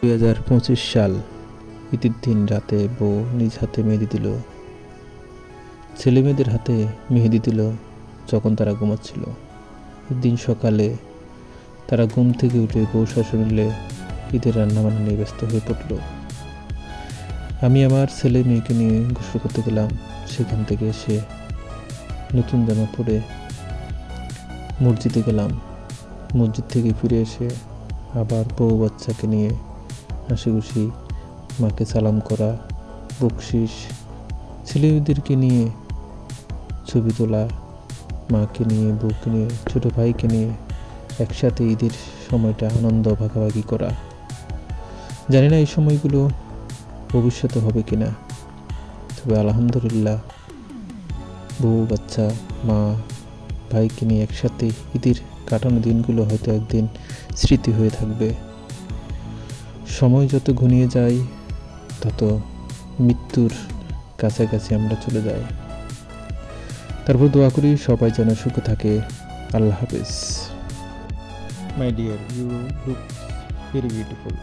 2025 সাল, ঈদের দিন রাতে বউ নিজ হাতে মেহেদি দিল। ছেলে মেয়েদের হাতে মেহেদি দিল যখন তারা ঘুমাচ্ছিল। দিন সকালে তারা ঘুম থেকে উঠে বউ শাশুড়ি মিলে ঈদের রান্নাবান্না নিয়ে ব্যস্ত হয়ে পড়ল। আমি আমার ছেলে মেয়েকে নিয়ে গোসল করতে গেলাম। সেখান থেকে এসে নতুন জামা পরে মসজিদে গেলাম। মসজিদ থেকে ফিরে এসে আবার বউ বাচ্চাকে নিয়ে হাসি খুশি মাকে সালাম করা, বকশিস, ছেলেমেয়েদেরকে নিয়ে ছবি তোলা, মাকে নিয়ে, বউকে নিয়ে, ছোটো ভাইকে নিয়ে একসাথে ঈদের সময়টা আনন্দ ভাগাভাগি করা। জানি না এই সময়গুলো ভবিষ্যতে হবে কি না, তবে আলহামদুলিল্লাহ বউ বাচ্চা মা ভাইকে নিয়ে একসাথে ঈদের কাটানো দিনগুলো হয়তো একদিন স্মৃতি হয়ে থাকবে। সময় যত ঘনিয়ে যায় তত মৃত্যুর কাছাকাছি আমরা চলে যাই। তারপর দোয়া করি সবাই যেন সুখে থাকে। আল্লাহ হাফেজ। My dear, you look very beautiful.